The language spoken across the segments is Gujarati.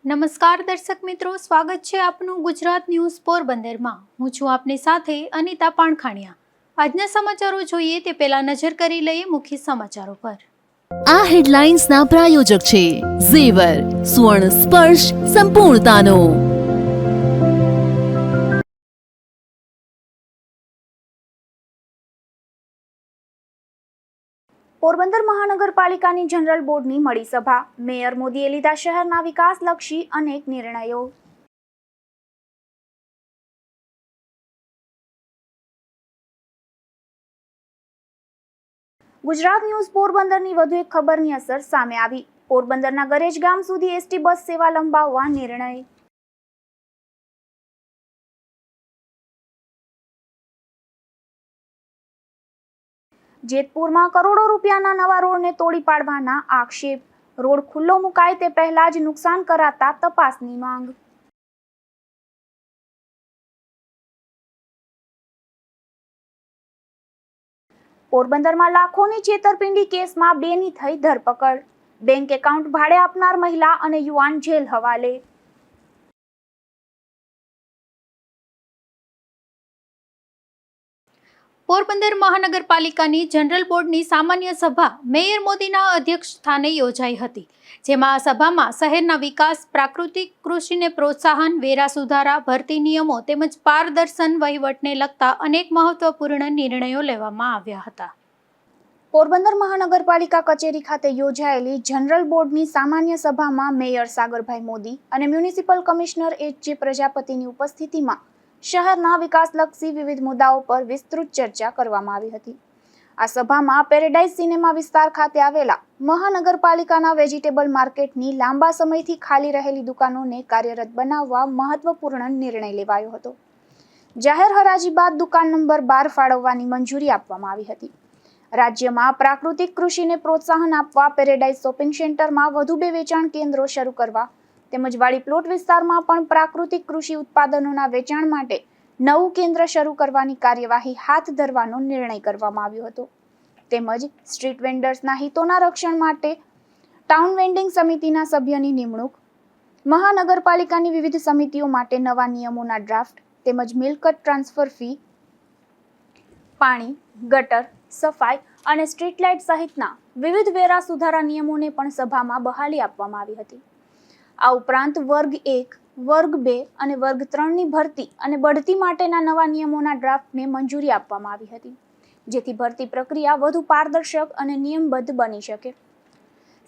નમસ્કાર દર્શક મિત્રો, સ્વાગત છે આપનું ગુજરાત ન્યૂઝ પોરબંદરમાં। હું છું આપની સાથે અનિતા પાણખાણિયા। આજના સમાચારો જોઈએ તે પહેલા નજર કરી લઈએ મુખ્ય સમાચારો પર। આ હેડલાઇન્સના પ્રાયોજક છે ઝેવર, સુવર્ણ સ્પર્શ સંપૂર્ણતાનો। પોરબંદર મહાનગરપાલિકાની જનરલ બોર્ડની મળી સભા। મેયર મોદીએ લીધા શહેરના વિકાસલક્ષી અનેક નિર્ણયો। ગુજરાત ન્યૂઝ પોરબંદરની વધુ એક ખબરની અસર સામે આવી। પોરબંદરના ગરેજ ગામ સુધી એસટી બસ સેવા લંબાવવા નિર્ણય। જેતપુરમાં કરોડો રૂપિયાના નવા રોડને તોડી પાડવાના આક્ષેપ। રોડ ખુલ્લો મુકાય તે પહેલા જ નુકસાન કરાતા તપાસની માંગ। પોરબંદરમાં લાખોની છેતરપિંડી કેસમાં બેની થઈ ધરપકડ। બેંક એકાઉન્ટ ભાડે આપનાર મહિલા અને યુવાન જેલ હવાલે। પોરબંદર મહાનગરપાલિકાની જનરલ બોર્ડની સામાન્ય સભા મેયર મોદીના અધ્યક્ષ સ્થાને યોજાઈ હતી, જેમાં આ સભામાં શહેરના વિકાસ, પ્રાકૃતિક કૃષિને પ્રોત્સાહન, વેરા સુધારા, ભરતી નિયમો તેમજ પારદર્શન વહીવટને લગતા અનેક મહત્વપૂર્ણ નિર્ણયો લેવામાં આવ્યા હતા। પોરબંદર મહાનગરપાલિકા કચેરી ખાતે યોજાયેલી જનરલ બોર્ડની સામાન્ય સભામાં મેયર સાગરભાઈ મોદી અને મ્યુનિસિપલ કમિશનર એચ.જે. પ્રજાપતિની ઉપસ્થિતિમાં શહેરના વિકાસલક્ષી વિવિધ મુદ્દાઓ પર વિસ્તૃત ચર્ચા કરવામાં આવી હતી। આ સભામાં પેરેડાઇઝ સિનેમા વિસ્તાર ખાતે આવેલા મહાનગરપાલિકાના વેજીટેબલ માર્કેટની લાંબા સમયથી ખાલી રહેલી દુકાનોને કાર્યરત બનાવવા મહત્વપૂર્ણ નિર્ણય લેવાયો હતો। જાહેર હરાજી બાદ દુકાન નંબર 12 ફાળવવાની મંજૂરી આપવામાં આવી હતી। રાજ્યમાં પ્રાકૃતિક કૃષિને પ્રોત્સાહન આપવા પેરેડાઇઝ શોપિંગ સેન્ટરમાં વધુ 2 વેચાણ કેન્દ્રો શરૂ કરવા તેમજ વાડી પ્લોટ વિસ્તારમાં પણ પ્રાકૃતિક કૃષિ ઉત્પાદનોના વેચાણ માટે નવું કેન્દ્ર શરૂ કરવાની કાર્યવાહી હાથ ધરવાનો નિર્ણય કરવામાં આવ્યો હતો। તેમજ સ્ટ્રીટ વેન્ડર્સના હિતોના રક્ષણ માટે ટાઉન વેન્ડિંગ સમિતિના સભ્યની નિમણૂક, મહાનગરપાલિકાની વિવિધ સમિતિઓ માટે નવા નિયમોના ડ્રાફ્ટ તેમજ મિલકત ટ્રાન્સફર ફી, પાણી, ગટર, સફાઈ અને સ્ટ્રીટ લાઇટ સહિતના વિવિધ વેરા સુધારા નિયમોને પણ સભામાં બહાલી આપવામાં આવી હતી। આ ઉપરાંત વર્ગ 1, વર્ગ 2 અને વર્ગ 3ની ભરતી અને બઢતી માટેના નવા નિયમોના ડ્રાફ્ટને મંજૂરી આપવામાં આવી હતી, જેથી ભરતી પ્રક્રિયા વધુ પારદર્શક અને નિયમબદ્ધ બની શકે।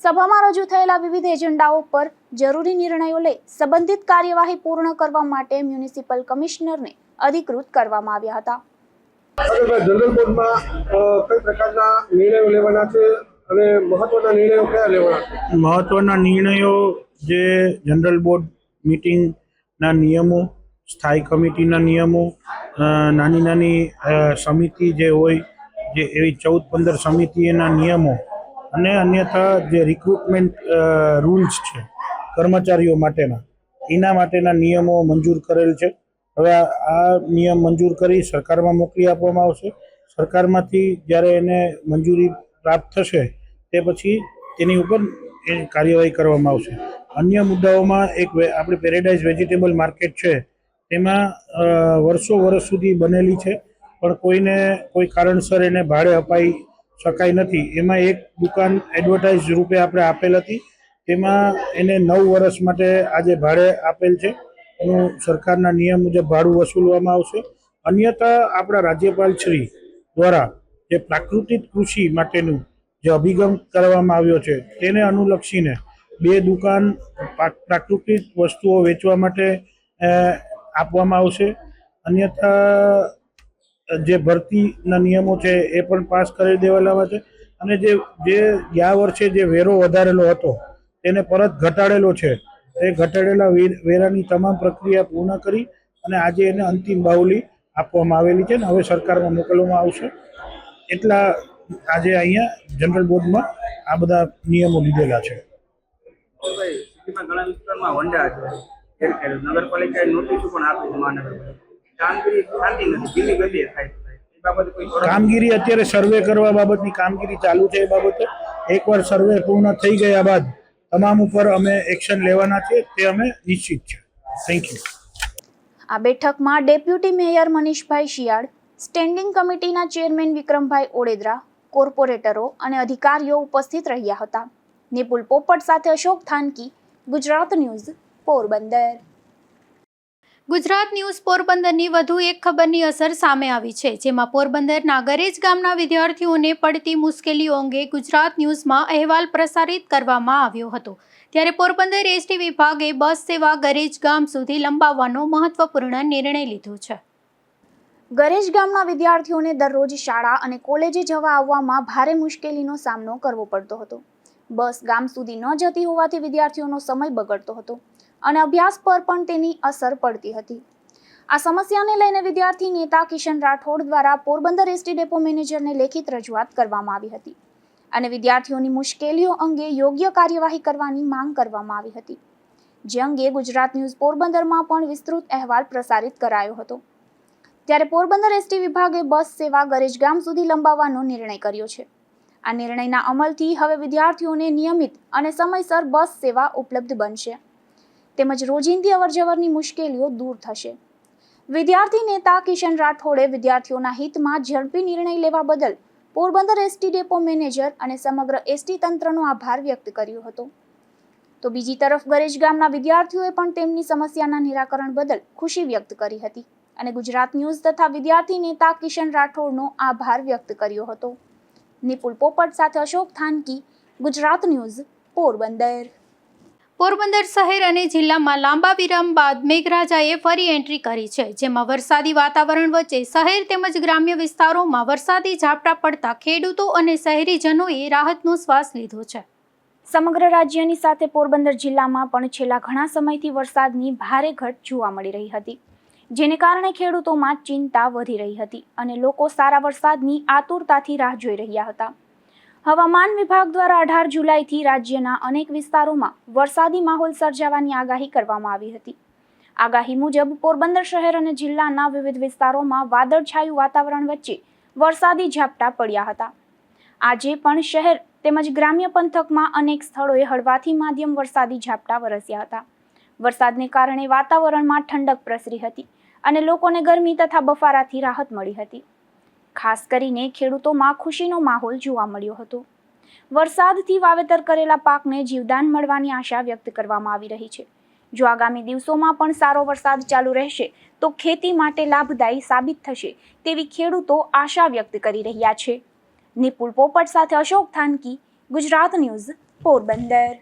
સભામાં રજૂ થયેલા વિવિધ એજન્ડાઓ પર જરૂરી નિર્ણયો લઈ સંબંધિત કાર્યવાહી પૂર્ણ કરવા માટે મ્યુનિસિપલ કમિશનરને અધિકૃત કરવામાં આવ્યા હતા। જનરલ બોર્ડમાં કઈ પ્રકારના નિર્ણયો લેવાના છે અને મહત્વના નિર્ણયો કયા લેવાના છે? મહત્વના નિર્ણયો જે જનરલ બોર્ડ મીટિંગના નિયમો, સ્થાયી કમિટીના નિયમો, નાની સમિતિ જે હોય જે એવી 14-15 સમિતિના નિયમો અને અન્યથા જે રિક્રુટમેન્ટ રૂલ્સ છે કર્મચારીઓ માટેના, એના માટેના નિયમો મંજૂર કરેલ છે। હવે આ નિયમ મંજૂર કરી સરકારમાં મોકલી આપવામાં આવશે। સરકારમાંથી જ્યારે એને મંજૂરી પ્રાપ્ત થશે તે પછી તેની ઉપર કાર્યવાહી કરવામાં આવશે। અન્ય મુદ્દાઓમાં એક આપણી પેરેડાઇઝ વેજીટેબલ માર્કેટ છે, તેમાં વર્ષો સુધી બનેલી છે, પણ કોઈ કારણસર એને ભાડે અપાઈ શકાય નથી। એમાં એક દુકાન એડવર્ટાઇઝ રૂપે આપણે આપેલ હતી, તેમાં એને 9 વર્ષ માટે આજે ભાડે આપેલ છે। એનું સરકારના નિયમ મુજબ ભાડું વસૂલવામાં આવશે। અન્યથા આપણા રાજ્યપાલ શ્રી દ્વારા જે પ્રાકૃતિક કૃષિ માટેનું જે અભિગમ કરવામાં આવ્યો છે તેને અનુલક્ષીને 2 દુકાન પ્રાકૃતિક વસ્તુઓ વેચવા માટે આપવામાં આવશે। અન્યથા જે ભરતીના નિયમો છે એ પણ પાસ કરી દેવામાં છે અને જે ગયા વર્ષે જે વેરો વધારેલો હતો તેને પરત ઘટાડેલો છે, એ ઘટાડેલા વેરાની તમામ પ્રક્રિયા પૂર્ણ કરી અને આજે એને અંતિમ બાहुली આપવામાં આવેલી છે ને હવે સરકારમાં મોકલવામાં આવશે। એટલા આજે અહીંયા જનરલ બોર્ડમાં આ બધા નિયમો લીધેલા છે। ઘણા વિસ્તારમાં વંડા છે, નગરપાલિકાએ નોટિસો પણ આપી છે, કામગીરી થતી નથી, ધીમી ગતિએ થાય। કામગીરી અત્યારે સર્વે કરવા બાબતની કામગીરી ચાલુ છે। એ બાબતે એકવાર સર્વે પૂર્ણ થઈ ગયા બાદ તમામ ઉપર અમે એક્શન લેવાના છે તે અમે નિશ્ચિત છે. Thank you. આ બેઠકમાં ડેપ્યુટી મેયર મનીષભાઈ શિયાળ, સ્ટેન્ડિંગ કમિટીના ચેરમેન વિક્રમભાઈ ઓડેદરા, કોર્પોરેટરો અને અધિકારીઓ ઉપસ્થિત રહ્યા હતા. નિપુલ પોપટ સાથે અશોક થાનકી, ગુજરાત ન્યૂઝ, પોરબંદર. ગુજરાત ન્યૂઝ પોરબંદરની વધુ એક ખબરની અસર સામે આવી છે, જેમાં પોરબંદરના ગરેજ ગામના વિદ્યાર્થીઓને પડતી મુશ્કેલીઓ અંગે ગુજરાત ન્યૂઝમાં અહેવાલ પ્રસારિત કરવામાં આવ્યો હતો. ત્યારે પોરબંદર એસટી વિભાગે બસ સેવા ગરેજ ગામ સુધી લંબાવવાનો મહત્વપૂર્ણ નિર્ણય લીધો છે. ગરેજ ગામના વિદ્યાર્થીઓને દરરોજ શાળા અને કોલેજે જવા આવવામાં ભારે મુશ્કેલીનો સામનો કરવો પડતો હતો. બસ ગામ સુધી ન જતી હોવાથી વિદ્યાર્થીઓનો સમય બગડતો હતો અને અભ્યાસ પર પણ તેની અસર પડતી હતી. આ સમસ્યાને લઈને વિદ્યાર્થી નેતા કિશન રાઠોડ દ્વારા પોરબંદર એસટી ડેપો મેનેજરને લેખિત રજૂઆત કરવામાં આવી હતી અને વિદ્યાર્થીઓની મુશ્કેલીઓ અંગે યોગ્ય કાર્યવાહી કરવાની માંગ કરવામાં આવી હતી, જે અંગે ગુજરાત ન્યૂઝ પોરબંદરમાં પણ વિસ્તૃત અહેવાલ પ્રસારિત કરાયો હતો. ત્યારે પોરબંદર એસટી વિભાગે બસ સેવા ગરેજ ગામ સુધી લંબાવવાનો નિર્ણય કર્યો છે. આ નિર્ણયના અમલથી હવે વિદ્યાર્થીઓને નિયમિત અને સમયસર બસ સેવા ઉપલબ્ધ બનશે તેમજ રોજિંદી અવરજવરની મુશ્કેલીઓ દૂર થશે. વિદ્યાર્થી નેતા કિશન રાઠોડે વિદ્યાર્થીઓના હિતમાં ઝડપી નિર્ણય લેવા બદલ પોરબંદર એસટી ડેપો મેનેજર અને સમગ્ર એસટી તંત્રનો આભાર વ્યક્ત કર્યો હતો. તો બીજી તરફ ગરેજ ગામના વિદ્યાર્થીઓએ પણ તેમની સમસ્યાના નિરાકરણ બદલ ખુશી વ્યક્ત કરી હતી અને ગુજરાત ન્યૂઝ તથા વિદ્યાર્થી નેતા કિશન રાઠોડનો આભાર વ્યક્ત કર્યો હતો. નિપુલ પોપટ સાથે અશોક થાનકી, ગુજરાત ન્યૂઝ, પોરબંદર. પોરબંદર શહેર અને જિલ્લામાં લાંબા વિરામ બાદ મેઘરાજાએ ફરી એન્ટ્રી કરી છે, જેમાં વરસાદી વાતાવરણ વચ્ચે શહેર તેમજ ગ્રામ્ય વિસ્તારોમાં વરસાદી ઝાપટા પડતા ખેડૂતો અને શહેરીજનોએ રાહતનો શ્વાસ લીધો છે. સમગ્ર રાજ્યની સાથે પોરબંદર જિલ્લામાં પણ છેલ્લા ઘણા સમયથી વરસાદની ભારે ઘટ જોવા મળી રહી હતી, જેને કારણે ખેડૂતોમાં ચિંતા વધી રહી હતી અને લોકો સારા વરસાદની આતુરતાથી રાહ જોઈ રહ્યા હતા. હવામાન વિભાગ દ્વારા 18 જુલાઈથી રાજ્યના અનેક વિસ્તારોમાં વરસાદી માહોલ સર્જાવાની આગાહી કરવામાં આવી હતી. આગાહી મુજબ પોરબંદર શહેર અને જિલ્લાના વિવિધ વિસ્તારોમાં વાદળછાયું વાતાવરણ વચ્ચે વરસાદી ઝાપટા પડ્યા હતા. આજે પણ શહેર તેમજ ગ્રામ્ય પંથકમાં અનેક સ્થળોએ હળવાથી માધ્યમ વરસાદી ઝાપટા વરસ્યા હતા. વરસાદને કારણે વાતાવરણમાં ઠંડક પ્રસરી હતી અને લોકોને ગરમી તથા બફારાથી રાહત મળી હતી. ખાસ કરીને ખેડૂતોમાં ખુશીનો માહોલ જોવા મળ્યો હતો. વરસાદથી વાવેતર કરેલા પાકને જીવદાન મળવાની આશા વ્યક્ત કરવામાં આવી રહી છે. જો આગામી દિવસોમાં પણ સારો વરસાદ ચાલુ રહેશે તો ખેતી માટે લાભદાયી સાબિત થશે તેવી ખેડૂતો આશા વ્યક્ત કરી રહ્યા છે. નિપુલ પોપટ સાથે અશોક થાનકી, ગુજરાત ન્યૂઝ, પોરબંદર.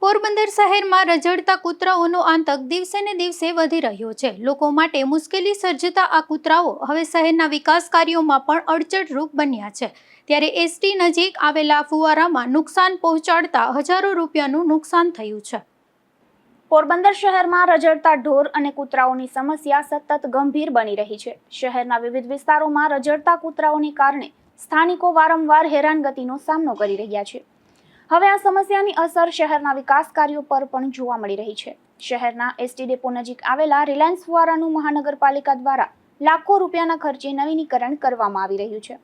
પોરબંદર શહેરમાં રઝળતા કૂતરાઓનો આતંક દિવસે ને દિવસે વધી રહ્યો છે. લોકો માટે મુશ્કેલી સર્જતા આ કૂતરાઓ હવે શહેરના વિકાસ કાર્યોમાં પણ અડચણરૂપ બન્યા છે. ત્યારે એસટી નજીક આવેલા ફુવારામાં નુકસાન પહોંચાડતા હજારો રૂપિયાનું નુકસાન થયું છે. પોરબંદર શહેરમાં રઝળતા ઢોર અને કૂતરાઓની સમસ્યા સતત ગંભીર બની રહી છે. શહેરના વિવિધ વિસ્તારોમાં રઝળતા કૂતરાઓને કારણે સ્થાનિકો વારંવાર હેરાનગતિનો સામનો કરી રહ્યા છે. હવે આ સમસ્યાની અસર શહેરના વિકાસ કાર્યો પર પણ જોવા મળી રહી છે. શહેરના એસટી ડેપો નજીક આવેલા રિલાયન્સ ફુવારાનું મહાનગરપાલિકા દ્વારા લાખો રૂપિયાના ખર્ચે નવીનીકરણ કરવામાં આવી રહ્યું છે,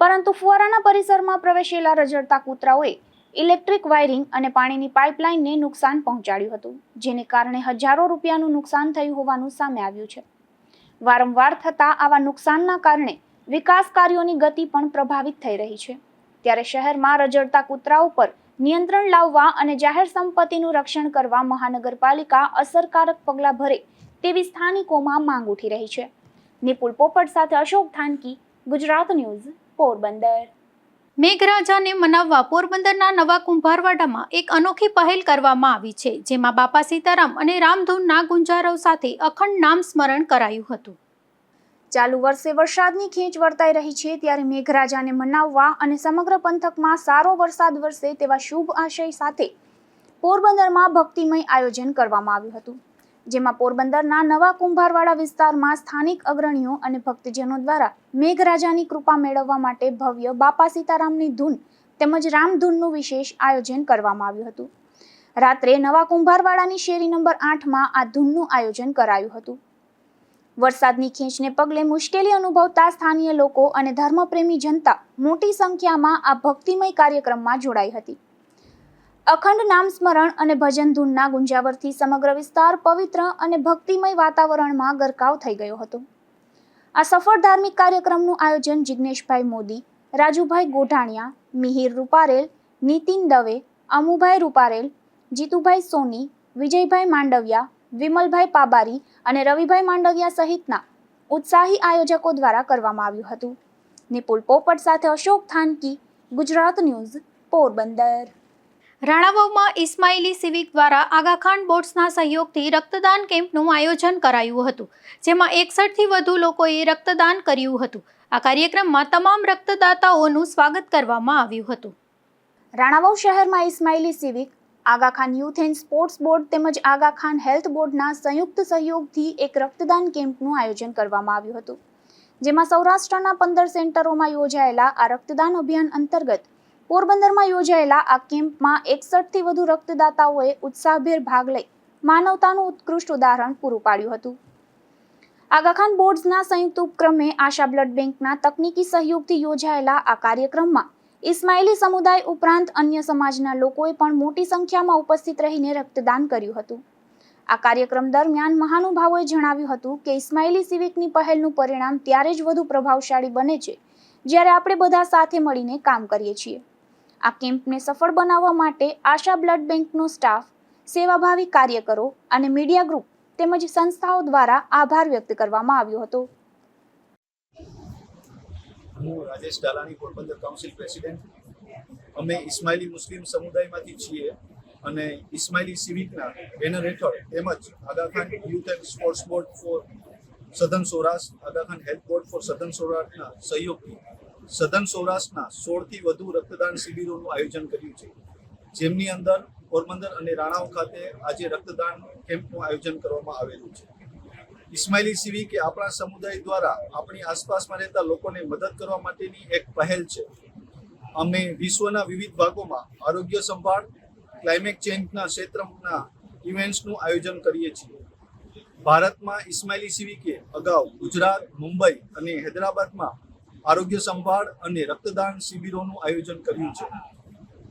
પરંતુ ફુવારાના પરિસરમાં પ્રવેશેલા રઝળતા કૂતરાઓએ ઇલેક્ટ્રિક વાયરિંગ અને પાણીની પાઇપલાઇનને નુકસાન પહોંચાડ્યું હતું, જેને કારણે હજારો રૂપિયાનું નુકસાન થયું હોવાનું સામે આવ્યું છે. વારંવાર થતા આવા નુકસાનના કારણે વિકાસ કાર્યોની ગતિ પણ પ્રભાવિત થઈ રહી છે. ત્યારે શહેરમાં રઝળતા કૂતરાઓ પર નિયંત્રણ લાવવા અને જાહેર સંપત્તિનું રક્ષણ કરવા મહાનગરપાલિકા અસરકારક પગલાં ભરે તેવી સ્થાનિકોમાં માંગ ઉઠી રહી છે. નિપુલ પોપટ સાથે અશોક થાનકી, ગુજરાત ન્યૂઝ, પોરબંદર. મેઘરાજાને મનાવવા પોરબંદરના નવા કુંભારવાડામાં એક અનોખી પહેલ કરવામાં આવી છે, જેમાં બાપા સીતારામ અને રામધૂનના ગુંજારવ સાથે અખંડ નામ સ્મરણ કરાયું હતું. ચાલુ વર્ષે વરસાદની ખેંચ વર્તાઈ રહી છે, ત્યારે મેઘરાજાને મનાવવા અને સમગ્ર પંથકમાં સારો વરસાદ વરસે તેવા શુભ આશય સાથે પોરબંદરમાં ભક્તિમય આયોજન કરવામાં આવ્યું હતું, જેમાં પોરબંદરના નવા કુંભારવાડા વિસ્તારમાં સ્થાનિક અગ્રણીઓ અને ભક્તજનો દ્વારા મેઘરાજાની કૃપા મેળવવા માટે ભવ્ય બાપા સીતારામની ધૂન તેમજ રામધૂનનું વિશેષ આયોજન કરવામાં આવ્યું હતું. રાત્રે નવા કુંભારવાડાની શેરી નંબર 8માં આ ધૂનનું આયોજન કરાયું હતું. વરસાદની ખેંચને પગલે મુશ્કેલી અનુભવતા સ્થાનિય લોકો અને ધર્મપ્રેમી જનતા મોટી સંખ્યામાં આ ભક્તિમય કાર્યક્રમમાં જોડાઈ હતી. અખંડ નામ સ્મરણ અને ભજન ધૂનના ગુંજાવરથી સમગ્ર વિસ્તાર પવિત્ર અને ભક્તિમય વાતાવરણમાં ગરકાવ થઈ ગયો હતો. આ સફળ ધાર્મિક કાર્યક્રમનું આયોજન જિગ્નેશભાઈ મોદી, રાજુભાઈ ગોઢાણીયા, મિહિર રૂપારેલ, નીતિન દવે, અમુભાઈ રૂપારેલ, જીતુભાઈ સોની, વિજયભાઈ માંડવિયા, વિમલભાઈ પાબારી અને રવિભાઈ માંડવિયા સહિતના ઉત્સાહી આયોજકો દ્વારા કરવામાં આવ્યું હતું. નિપુલ પોપટ સાથે અશોક થાનકી, ગુજરાત ન્યૂઝ, પોરબંદર. રાણાવાવમાં ઇસ્માઇલી સિવિક દ્વારા આગાખાન બોર્ડ્સના સહયોગથી રક્તદાન કેમ્પનું આયોજન કરાયું હતું, જેમાં 61થી વધુ લોકોએ રક્તદાન કર્યું હતું. આ કાર્યક્રમમાં તમામ રક્તદાતાઓનું સ્વાગત કરવામાં આવ્યું હતું. રાણાવાવ શહેરમાં Ismaili civic, Aga Khan youth and sports board તેમજ આગાખાન હેલ્થ બોર્ડના સંયુક્ત સહયોગથી એક રક્તદાન કેમ્પનું આયોજન કરવામાં આવ્યું હતું, જેમાં સૌરાષ્ટ્રના 15 સેન્ટરોમાં યોજાયેલા આ રક્તદાન અભિયાન અંતર્ગત પોરબંદરમાં યોજાયેલા આ કેમ્પમાં 61થી વધુ રક્તદાતાઓએ ઉત્સાહભેર ભાગ લઈ માનવતાનું ઉત્કૃષ્ટ ઉદાહરણ પૂરું પાડ્યું હતું. આગાખાન બોર્ડ્સના સંયુક્ત ઉપક્રમે આશા બ્લડ બેંકના તકનીકી સહયોગથી યોજાયેલા આ કાર્યક્રમમાં ઇસ્માઇલી સમુદાય ઉપરાંત અન્ય સમાજના લોકોએ પણ મોટી સંખ્યામાં ઉપસ્થિત રહીને રક્તદાન કર્યું હતું. આ કાર્યક્રમ દરમિયાન મહાનુભાવોએ જણાવ્યું હતું કે ઇસ્માઇલી સિવિકની પહેલનું પરિણામ ત્યારે જ વધુ પ્રભાવશાળી બને છે જ્યારે આપણે બધા સાથે મળીને કામ કરીએ છીએ. આ કેમ્પને સફળ બનાવવા માટે આશા બ્લડ બેંકનો સ્ટાફ, સેવાભાવી કાર્યકરો અને મીડિયા ગ્રુપ તેમજ સંસ્થાઓ દ્વારા આભાર વ્યક્ત કરવામાં આવ્યો હતો. હું રાજેશ ડાલાણી, પોરબંદર કાઉન્સિલ પ્રેસિડેન્ટ. અમે ઇસ્માઇલી મુસ્લિમ સમુદાયમાંથી છીએ અને ઇસ્માઇલી સિવિકના બેનર હેઠળ તેમજ Aga Khan youth and sports board for southern Saurashtra, Aga Khan health board for southern સૌરાષ્ટ્રના સહયોગથી સધન સૌરાષ્ટ્રના 16થી વધુ રક્તદાન શિબિરોનું આયોજન કર્યું છે, જેમની અંદર પોરબંદર અને રાણાવ ખાતે આજે રક્તદાન કેમ્પનું આયોજન કરવામાં આવેલું છે. ઇસ્માઇલી સિવિક એ આપણા સમુદાય દ્વારા આપણી આસપાસમાં રહેતા લોકોને મદદ કરવા માટેની એક પહેલ છે. અમે વિશ્વના વિવિધ ભાગોમાં આરોગ્ય સંભાળ, ક્લાઇમેટ ચેન્જના ક્ષેત્રના ઇવેન્ટ્સનું આયોજન કરીએ છીએ. ભારતમાં ઇસ્માઇલી સિવિકે અગાઉ ગુજરાત, મુંબઈ અને હૈદરાબાદમાં આરોગ્ય સંભાળ અને રક્તદાન શિબિરોનું આયોજન કર્યું છે.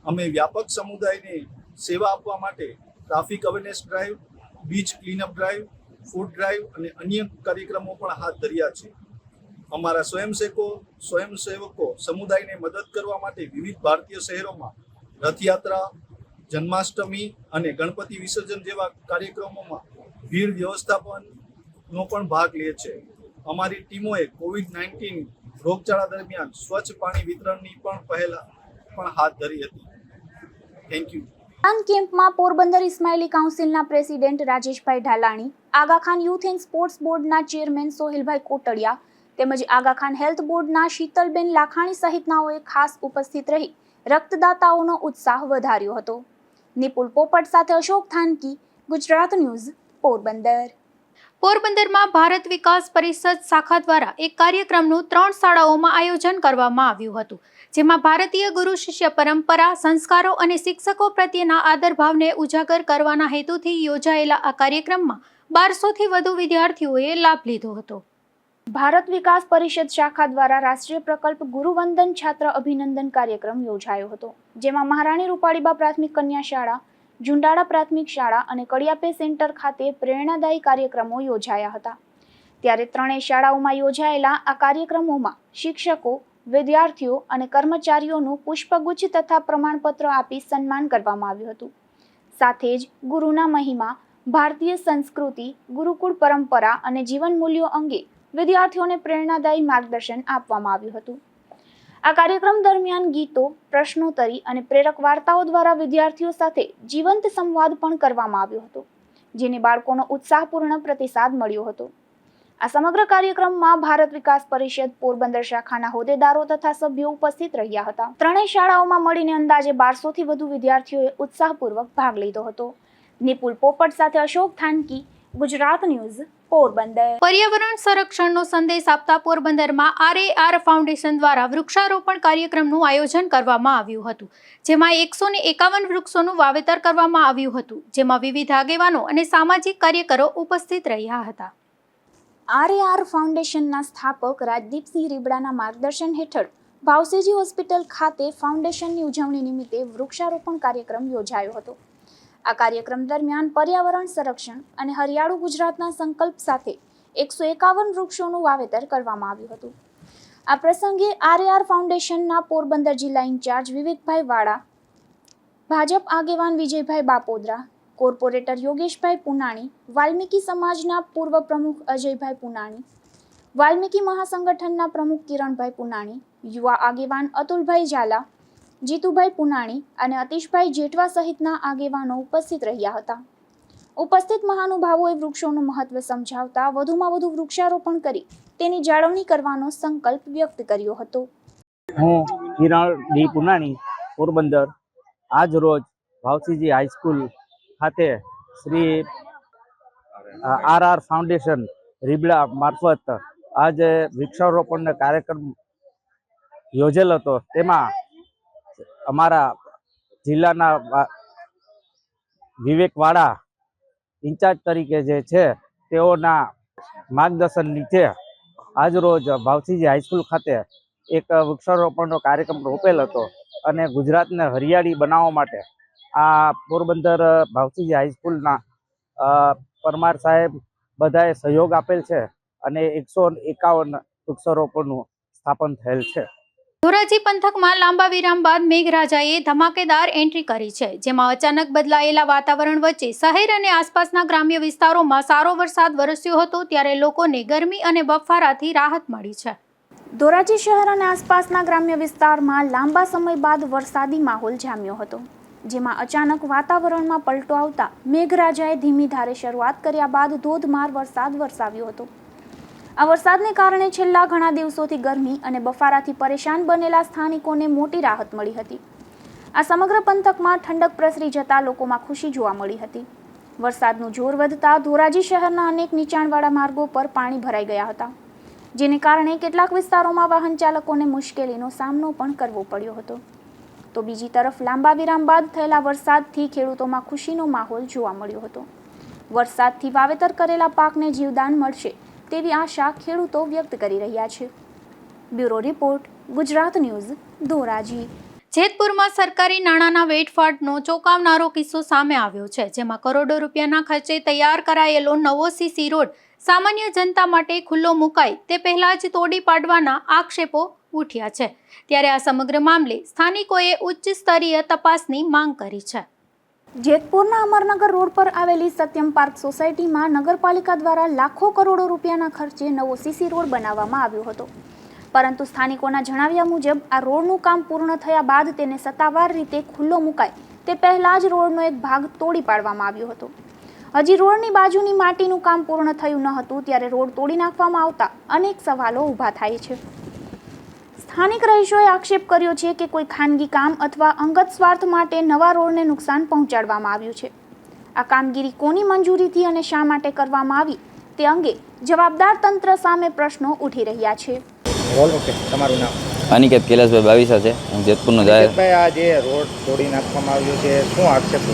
અમે વ્યાપક સમુદાયને સેવા આપવા માટે traffic awareness drive, beach clean-up drive, food drive અને અન્ય કાર્યક્રમો પણ હાથ ધર્યા છે. અમારા સ્વયંસેવકો સમુદાયને મદદ કરવા માટે વિવિધ ભારતીય શહેરોમાં રથયાત્રા, જન્માષ્ટમી અને ગણપતિ વિસર્જન જેવા કાર્યક્રમોમાં ભીડ વ્યવસ્થાપનનો પણ ભાગ લે છે. અમારી ટીમોએ COVID-19 રોગચાળા દરમિયાન સ્વચ્છ પાણી વિતરણની પણ પહેલ પણ હાથ ધરી હતી. Thank you. રક્તદાન કેમ્પમાં પોરબંદર ઇસ્માઇલી કાઉન્સિલના president Rajeshbhai Dhalani, Aga Khan youth and sports બોર્ડના ચેરમેન સોહેલભાઈ કોટડિયા તેમજ આગાખાન હેલ્થ બોર્ડના શીતલબેન લાખાણી સહિતનાઓએ ખાસ ઉપસ્થિત રહી રક્તદાતાઓનો ઉત્સાહ વધાર્યો હતો. નિપુલ પોપટ સાથે અશોક થાનકી, ગુજરાત ન્યૂઝ, પોરબંદર. પોરબંદરમાં ભારત વિકાસ પરિષદ શાખા દ્વારા એક કાર્યક્રમનું 3 શાળાઓમાં આયોજન કરવામાં આવ્યું હતું, જેમાં ભારતીય ગુરુ શિષ્ય પરંપરા, સંસ્કારો અને શિક્ષકો પ્રત્યેના આદરભાવને ઉજાગર કરવાના હેતુથી યોજાયેલા આ કાર્યક્રમમાં 1200થી વધુ વિદ્યાર્થીઓએ લાભ લીધો હતો. ભારત વિકાસ પરિષદ શાખા દ્વારા રાષ્ટ્રીય પ્રકલ્પ ગુરુવંદન છાત્ર અભિનંદન કાર્યક્રમ યોજાયો હતો, જેમાં મહારાણી રૂપાળીબા પ્રાથમિક કન્યા શાળા, ઝુંડાળા પ્રાથમિક શાળા અને કડિયાપે સેન્ટર ખાતે પ્રેરણાદાયી કાર્યક્રમો યોજાયા હતા. ત્યારે ત્રણેય શાળાઓમાં યોજાયેલા આ કાર્યક્રમોમાં શિક્ષકો, વિદ્યાર્થીઓ અને કર્મચારીઓનું પુષ્પગુચ્છ તથા પ્રમાણપત્ર આપી સન્માન કરવામાં આવ્યું હતું. સાથે જ ગુરુના મહિમા, ભારતીય સંસ્કૃતિ, ગુરુકુળ પરંપરા અને જીવન મૂલ્યો અંગે વિદ્યાર્થીઓને પ્રેરણાદાયી માર્ગદર્શન આપવામાં આવ્યું હતું. આ કાર્યક્રમ દરમિયાન ગીતો, પ્રશ્નોત્તરી અને પ્રેરક વાર્તાઓ દ્વારા વિદ્યાર્થીઓ સાથે જીવંત સંવાદ પણ કરવામાં આવ્યો હતો, જેને બાળકોનો ઉત્સાહપૂર્ણ પ્રતિસાદ મળ્યો હતો. આ સમગ્ર કાર્યક્રમમાં ભારત વિકાસ પરિષદ પોરબંદર શાખાના હોદ્દેદારો તથા સભ્યો ઉપસ્થિત રહ્યા હતા. ત્રણેય શાળાઓમાં મળીને અંદાજે 1200થી વધુ વિદ્યાર્થીઓએ ઉત્સાહપૂર્વક ભાગ લીધો હતો. નિપુલ પોપટ સાથે અશોક થાનકી, ગુજરાત ન્યૂઝ, પોરબંદર. પર્યાવરણ સંરક્ષણનો સંદેશ આપતા પોરબંદરમાં RAR ફાઉન્ડેશન દ્વારા વૃક્ષારોપણ કાર્યક્રમનું આયોજન કરવામાં આવ્યું હતું, જેમાં 151 વૃક્ષોનું વાવેતર કરવામાં આવ્યું હતું, જેમાં વિવિધ આગેવાનો અને સામાજિક કાર્યકરો ઉપસ્થિત રહ્યા હતા. RAR ફાઉન્ડેશનના સ્થાપક રાજદીપસિંહ રીબડાના માર્ગદર્શન હેઠળ ભાવસેજી હોસ્પિટલ ખાતે ફાઉન્ડેશનની ઉજવણી નિમિત્તે વૃક્ષારોપણ કાર્યક્રમ યોજાયો હતો. આ કાર્યક્રમ દરમિયાન પર્યાવરણ સંરક્ષણ અને હરિયાળું ગુજરાતના સંકલ્પ સાથે 151 વૃક્ષોનું વાવેતર કરવામાં આવ્યું હતું. આ પ્રસંગે આરએઆર ફાઉન્ડેશનના પોરબંદર જિલ્લા ઇન્ચાર્જ વિવેકભાઈ વાળા, ભાજપ આગેવાન વિજયભાઈ બાપોદરા, કોર્પોરેટર યોગેશભાઈ પુનાણી, વાલ્મીકી સમાજના પૂર્વ પ્રમુખ અજયભાઈ પુનાણી, વાલ્મીકી મહાસંગઠનના પ્રમુખ કિરણભાઈ પુનાણી, યુવા આગેવાન અતુલભાઈ ઝાલા, જીતુભાઈ પુનાણી અને અતિશભાઈ જેઠવા સહિતના આગેવાનો ઉપસ્થિત રહ્યા હતા. ઉપસ્થિત મહાનુભાવોએ વૃક્ષોનું મહત્વ સમજાવતા વધુમાં વધુ વૃક્ષારોપણ કરી તેની જાળવણી કરવાનો સંકલ્પ વ્યક્ત કર્યો હતો. હું કિરણ ડી પુનાણી, પોરબંદર. આજ રોજ ભાવસીજી હાઈસ્કૂલ ખાતે શ્રી આરઆર ફાઉન્ડેશન રીબડા મારફત આજે વૃક્ષારોપણનો કાર્યક્રમ યોજેલ હતો. તેમાં અમારા જિલ્લાના વિવેકવાળા ઇન્ચાર્જ તરીકે જે છે તેઓના માર્ગદર્શન નીચે આજરોજ ભાવસીજી હાઈસ્કૂલ ખાતે એક વૃક્ષારોપણનો કાર્યક્રમ રોપેલ હતો અને ગુજરાતને હરિયાળી બનાવવા માટે આ પોરબંદર ભાવસીજી હાઈસ્કૂલના પરમાર સાહેબ બધાએ સહયોગ આપેલ છે અને 151 વૃક્ષારોપણનું સ્થાપન થયેલ છે. ધોરાજી પંથકમાં લાંબા વિરામ બાદ મેઘરાજાએ ધમાકેદાર એન્ટ્રી કરી છે, જેમાં અચાનક બદલાયેલા વાતાવરણ વચ્ચે શહેર અને આસપાસના ગ્રામ્ય વિસ્તારોમાં સારો વરસાદ વરસ્યો હતો, ત્યારે લોકોને ગરમી અને બફારાથી રાહત મળી છે. ધોરાજી શહેર અને આસપાસના ગ્રામ્ય વિસ્તારમાં લાંબા સમય બાદ વરસાદી માહોલ જામ્યો હતો, જેમાં અચાનક વાતાવરણમાં પલટો આવતા મેઘરાજાએ ધીમી ધારે શરૂઆત કર્યા બાદ ધોધમાર વરસાદ વરસાવ્યો હતો. આ વરસાદને કારણે છેલ્લા ઘણા દિવસોથી ગરમી અને બફારાથી પરેશાન બનેલા સ્થાનિકોને મોટી રાહત મળી હતી. આ સમગ્ર પંથકમાં ઠંડક પ્રસરી જતા લોકોમાં ખુશી જોવા મળી હતી. વરસાદનું જોર વધતા ધોરાજી શહેરના અનેક નીચાણવાળા માર્ગો પર પાણી ભરાઈ ગયા હતા, જેને કારણે કેટલાક વિસ્તારોમાં વાહન ચાલકોને મુશ્કેલીનો સામનો પણ કરવો પડ્યો હતો. તો બીજી તરફ લાંબા વિરામ બાદ થયેલા વરસાદથી ખેડૂતોમાં ખુશીનો માહોલ જોવા મળ્યો હતો. વરસાદથી વાવેતર કરેલા પાકને જીવદાન મળશે તેવી આશા ખેડૂતો વ્યક્ત કરી રહ્યા છે. Bureau report, Gujarat news, Dhoraji. જેતપુરમાં સરકારી નાણાંના વેડફાટનો ચોંકાવનારો કિસ્સો સામે આવ્યો છે, જેમાં કરોડો રૂપિયાના ખર્ચે તૈયાર કરાયેલો નવો સીસી રોડ સામાન્ય જનતા માટે ખુલ્લો મુકાય તે પહેલા જ તોડી પાડવાના આક્ષેપો ઉઠ્યા છે. ત્યારે આ સમગ્ર મામલે સ્થાનિકોએ ઉચ્ચ સ્તરીય તપાસની માંગ કરી છે. જેતપુરના અમરનગર રોડ પર આવેલી સત્યમ પાર્ક સોસાયટીમાં નગરપાલિકા દ્વારા લાખો કરોડો રૂપિયાના ખર્ચે નવો સીસી રોડ બનાવવામાં આવ્યો હતો, પરંતુ સ્થાનિકોના જણાવ્યા મુજબ આ રોડનું કામ પૂર્ણ થયા બાદ તેને સત્તાવાર રીતે ખુલ્લો મુકાય તે પહેલા જ રોડનો એક ભાગ તોડી પાડવામાં આવ્યો હતો. હજી રોડની બાજુની માટીનું કામ પૂર્ણ થયું ન હતું ત્યારે રોડ તોડી નાખવામાં આવતા અનેક સવાલો ઊભા થાય છે. સ્થાનિક રહીશોએ આક્ષેપ કર્યો છે કે કોઈ ખાનગી કામ અથવા અંગત સ્વાર્થ માટે નવા રોડને નુકસાન પહોંચાડવામાં આવ્યું છે. આ કામગીરી કોની મંજૂરીથી અને શા માટે કરવામાં આવી તે અંગે જવાબદાર તંત્ર સામે પ્રશ્નો ઉઠી રહ્યા છે. તમારું નામ? અનિકેત કૈલાસભાઈ બાવીસા છે. હું જેતપુરનો જાહેર. આ જે રોડ તોડી નાખવામાં આવ્યો છે, શું આક્ષેપ?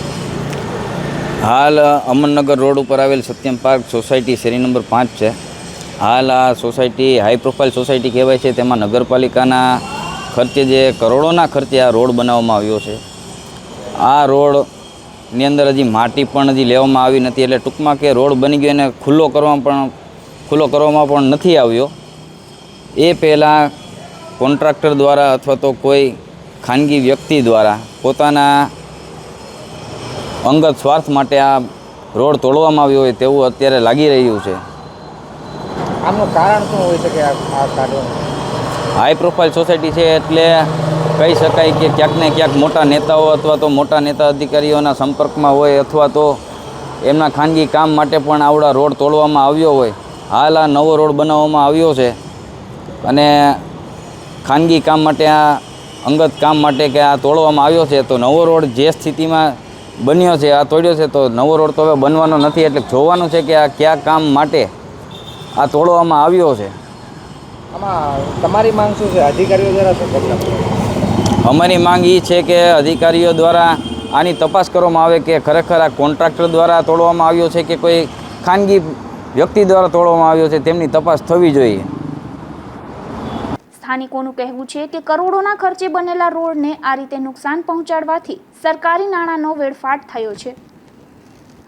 હાલ અમરનગર રોડ ઉપર આવેલ સત્યમ પાર્ક સોસાયટી શેરી નંબર 5 છે. હાલ આ સોસાયટી હાઈ પ્રોફાઇલ સોસાયટી કહેવાય છે. તેમાં નગરપાલિકાના ખર્ચે જે કરોડોના ખર્ચે આ રોડ બનાવવામાં આવ્યો છે. આ રોડની અંદર હજી માટી પણ હજી લેવામાં આવી નથી, એટલે ટૂંકમાં કે રોડ બની ગયો એને ખુલ્લો કરવામાં પણ નથી આવ્યો. એ પહેલાં કોન્ટ્રાક્ટર દ્વારા અથવા તો કોઈ ખાનગી વ્યક્તિ દ્વારા પોતાના અંગત સ્વાર્થ માટે આ રોડ તોડવામાં આવ્યો હોય તેવું અત્યારે લાગી રહ્યું છે. આનું કારણ શું હોઈ શકે? આ કાઢવાનું હાઈ પ્રોફાઇલ સોસાયટી છે એટલે કહી શકાય કે ક્યાંક ને ક્યાંક મોટા નેતાઓ અથવા તો મોટા નેતા અધિકારીઓના સંપર્કમાં હોય અથવા તો એમના ખાનગી કામ માટે પણ આવડા રોડ તોડવામાં આવ્યો હોય. હાલ આ નવો રોડ બનાવવામાં આવ્યો છે અને ખાનગી કામ માટે આ અંગત કામ માટે કે આ તોડવામાં આવ્યો છે, તો નવો રોડ જે સ્થિતિમાં બન્યો છે આ તોડ્યો છે, તો નવો રોડ તો હવે બનવાનો નથી. એટલે જોવાનું છે કે આ કયા કામ માટે આ તોડવામાં આવ્યો છે. આમાં તમારી માંગ શું છે? અધિકારીઓ દ્વારા શું પગલાં? અમારી માંગ એ છે કે અધિકારીઓ દ્વારા આની તપાસ કરવામાં આવે કે ખરેખર આ કોન્ટ્રાક્ટર દ્વારા તોડવામાં આવ્યો છે કે કોઈ ખાનગી વ્યક્તિ દ્વારા તોડવામાં આવ્યો છે, તેમની તપાસ થવી જોઈએ. સ્થાનિકોનું કહેવું છે કે કરોડોના ખર્ચે બનેલા રોડને આ રીતે નુકસાન પહોંચાડવાથી સરકારી નાણાંનો વેડફાટ થયો છે.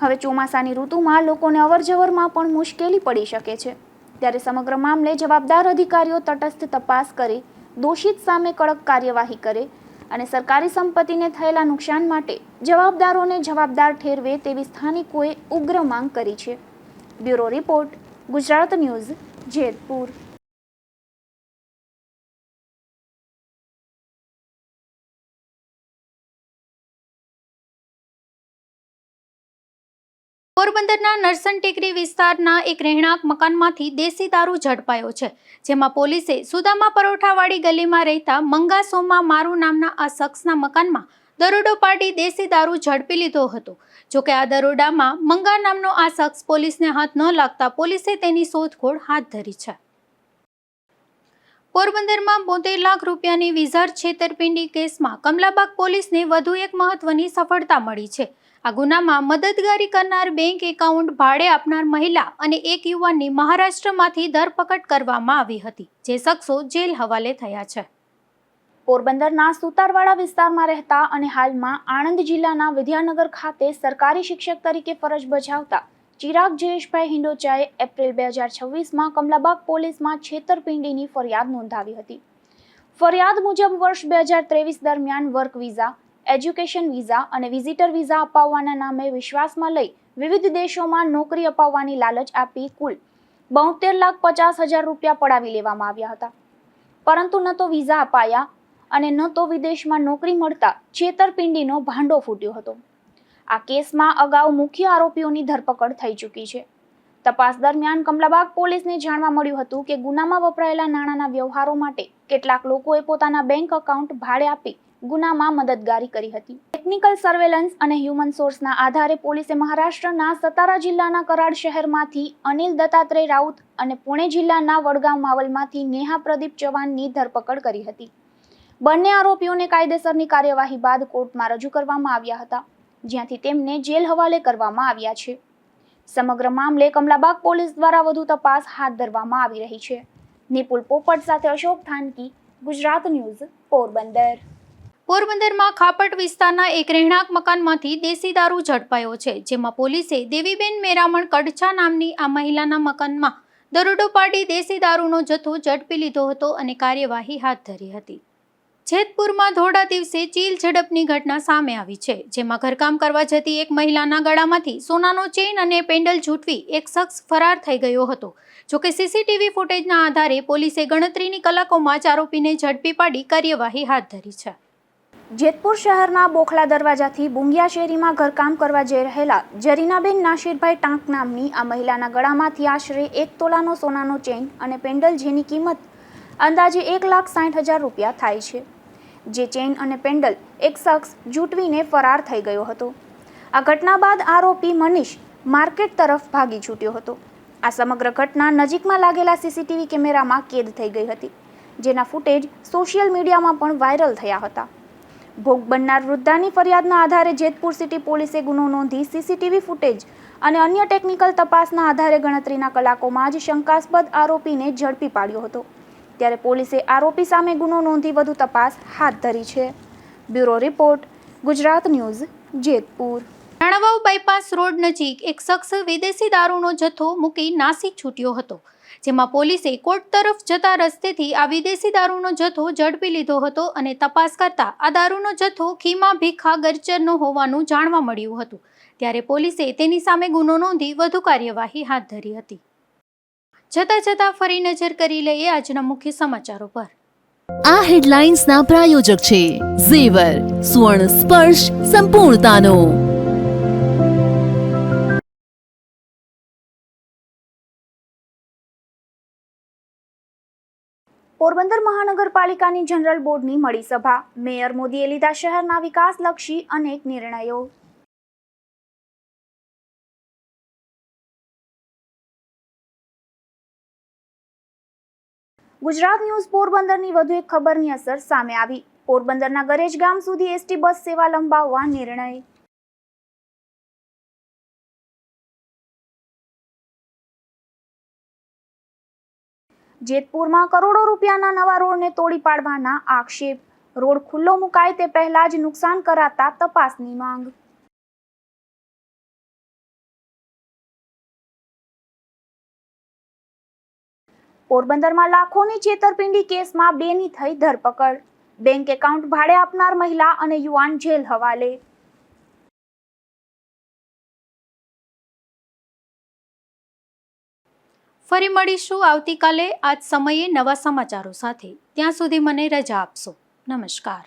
હવે ચોમાસાની ઋતુમાં લોકોને અવરજવરમાં પણ મુશ્કેલી પડી શકે છે. ત્યારે સમગ્ર મામલે જવાબદાર અધિકારીઓ તટસ્થ તપાસ કરે, દોષિત સામે કડક કાર્યવાહી કરે અને સરકારી સંપત્તિને થયેલા નુકસાન માટે જવાબદારોને જવાબદાર ઠેરવે તેવી સ્થાનિકોએ ઉગ્ર માંગ કરી છે. Bureau report, Gujarat news, Jetpur. પોરબંદરના નરસન ટેકરી વિસ્તારના એક રહેણાંક મકાનમાંથી દેશી દારૂ ઝડપાયો છે, જેમાં પોલીસે સુદામા પરોઠાવાળી ગલીમાં રહેતા મંગા સોમા મારું નામના આ શખ્સના મકાનમાં દરોડો પાડી દેશી દારૂ ઝડપી લીધો હતો. જોકે આ દરોડામાં મંગા નામનો આ શખ્સ પોલીસને હાથ ન લાગતા પોલીસે તેની શોધખોળ હાથ ધરી છે. પોરબંદરમાં 72 લાખ રૂપિયાની વિઝર છેતરપિંડી કેસમાં કમલાબાગ પોલીસને વધુ એક મહત્વની સફળતા મળી છે. આ ગુનામાં મદદગારી કરનાર બેંક એકાઉન્ટ ભાડે આપનાર મહિલા અને એક યુવાનની મહારાષ્ટ્રમાંથી ધરપકડ કરવામાં આવી હતી, જે શખ્સો જેલ હવાલે થયા છે. પોરબંદરના સુતારવાડા વિસ્તારમાં રહેતા અને હાલમાં આણંદ જિલ્લાના વિદ્યાનગર ખાતે સરકારી શિક્ષક તરીકે ફરજ બજાવતા ચિરાગ જયેશભાઈ હિંડોચાએ એપ્રિલ 2026માં કમલાબાગ પોલીસમાં છેતરપિંડીની ફરિયાદ નોંધાવી હતી. ફરિયાદ મુજબ વર્ષ 2023 દરમિયાન વર્ક વિઝા, એજ્યુકેશન વિઝા અને વિઝિટર વિઝા અપાવવાના નામે વિશ્વાસમાં લઈ વિવિધ દેશોમાં નોકરી અપાવવાની લાલચ આપી કુલ 72,50,000 રૂપિયા પડાવી લેવામાં આવ્યા હતા. પરંતુ ન તો વિઝા અપાયા અને ન તો વિદેશમાં નોકરી મળતા છેતરપિંડીનો ભાંડો ફૂટ્યો હતો. આ કેસમાં અગાઉ મુખ્ય આરોપીઓની ધરપકડ થઈ ચૂકી છે. તપાસ દરમિયાન કમલાબાગ પોલીસને જાણવા મળ્યું હતું કે ગુનામાં વપરાયેલા નાણાંના વ્યવહારો માટે કેટલાક લોકોએ પોતાના બેંક એકાઉન્ટ ભાડે આપી ગુનામાં મદદગારી કરી હતી. ટેકનિકલ સર્વેલન્સ અને હ્યુમન સોર્સના આધારે પોલીસે મહારાષ્ટ્રના સતારા જિલ્લાના કરાડ શહેરમાંથી અનિલ દત્તાત્રેય રાઉત અને પુણે જિલ્લાના વડગાંવ માવલમાંથી નેહા પ્રદીપ ચૌહાણની ધરપકડ કરી હતી. બંને આરોપીઓને કાયદેસરની કાર્યવાહી બાદ કોર્ટમાં રજૂ કરવામાં આવ્યા હતા, જ્યાંથી તેમને જેલ હવાલે કરવામાં આવ્યા છે. સમગ્ર મામલે કમલાબાગ પોલીસ દ્વારા વધુ તપાસ હાથ ધરવામાં આવી રહી છે. નિપુલ પોપટ સાથે અશોક થાનકી, ગુજરાત ન્યૂઝ, પોરબંદર. પોરબંદરમાં ખાપટ વિસ્તારના એક રહેણાંક મકાનમાંથી દેશી દારૂ ઝડપાયો છે, જેમાં પોલીસે દેવીબેન મેરામણ કડછા નામની આ મહિલાના મકાનમાં દરોડો પાડી દેશી દારૂનો જથ્થો ઝડપી લીધો હતો અને કાર્યવાહી હાથ ધરી હતી. જેતપુરમાં ધોળા દિવસે ચીલ ઝડપની ઘટના સામે આવી છે, જેમાં ઘરકામ કરવા જતી એક મહિલાના ગળામાંથી સોનાનો ચેઇન અને પેન્ડલ ઝૂંટવી એક શખ્સ ફરાર થઈ ગયો હતો. જોકે સીસીટીવી ફૂટેજના આધારે પોલીસે ગણતરીની કલાકોમાં જ આરોપીને ઝડપી પાડી કાર્યવાહી હાથ ધરી છે. જેતપુર શહેરના બોખલા દરવાજાથી બુંગિયા શેરીમાં ઘરકામ કરવા જઈ રહેલા જરીનાબેન નાશીરભાઈ ટાંક નામની આ મહિલાના ગળામાંથી આશરે 1 તોલાનો સોનાનો ચેઇન અને પેન્ડલ, જેની કિંમત અંદાજે 1,60,000 રૂપિયા થાય છે. જે ચેઇન અને પેન્ડલ એક શખ્સ ઝૂંટવીને ફરાર થઈ ગયો હતો. આ ઘટના બાદ આરોપી મનીષ માર્કેટ તરફ ભાગી છૂટ્યો હતો. આ સમગ્ર ઘટના નજીકમાં લાગેલા સીસીટીવી કેમેરામાં કેદ થઈ ગઈ હતી, જેના ફૂટેજ સોશિયલ મીડિયામાં પણ વાયરલ થયા હતા. ભોગ બનનાર વૃદ્ધાની ફરિયાદના આધારે જેતપુર સિટી પોલીસે ગુનો નોંધી સીસીટીવી ફૂટેજ અને અન્ય ટેકનિકલ તપાસના આધારે ગણતરીના કલાકોમાં જ શંકાસ્પદ આરોપીને ઝડપી પાડ્યો હતો. ત્યારે પોલીસે આરોપી સામે ગુનો નોંધી વધુ તપાસ હાથ ધરી છે. Bureau report, Gujarat news, Jetpur. Ranavav bypass road નજીક એક શખ્સ વિદેશી દારૂનો જથ્થો મૂકી નાસી છૂટ્યો હતો, જેમાં પોલીસે કોર્ટ તરફ જતા રસ્તેથી આ વિદેશી દારૂનો જથ્થો ઝડપી લીધો હતો અને તપાસ કરતા આ દારૂનો જથ્થો ખીમા ભીખા ગરચરનો હોવાનું જાણવા મળ્યું હતું. ત્યારે પોલીસે તેની સામે ગુનો નોંધી વધુ કાર્યવાહી હાથ ધરી હતી. જતા ફરી નજર કરી લઈએ આજના મુખ્ય સમાચારો પર. આ હેડલાઇન્સના પ્રાયોજક છે ઝેવર, સુવર્ણ સ્પર્શ સંપૂર્ણતાનો. પોરબંદર મહાનગરપાલિકાની જનરલ બોર્ડની મળી સભા. મેયર મોદીએ લીધા શહેરના વિકાસલક્ષી અનેક નિર્ણયો. ગુજરાત ન્યૂઝ પોરબંદરની વધુ એક ખબરની અસર સામે આવી. પોરબંદરના ગરેજ ગામ સુધી એસટી બસ સેવા લંબાવવા નિર્ણય. જેતપુરમાં કરોડો રૂપિયાના નવા રોડને તોડી પાડવાના આક્ષેપ. રોડ ખુલ્લો મુકાય તે પહેલા જ નુકસાન કરાતા તપાસની માંગ. પોરબંદરમાં લાખોની છેતરપિંડી કેસમાં બેની થઈ ધરપકડ. બેંક એકાઉન્ટ ભાડે આપનાર મહિલા અને યુવાન જેલ હવાલે. ફરી મળીશું આવતીકાલે આ જ સમયે નવા સમાચારો સાથે. ત્યાં સુધી મને રજા આપશો. નમસ્કાર.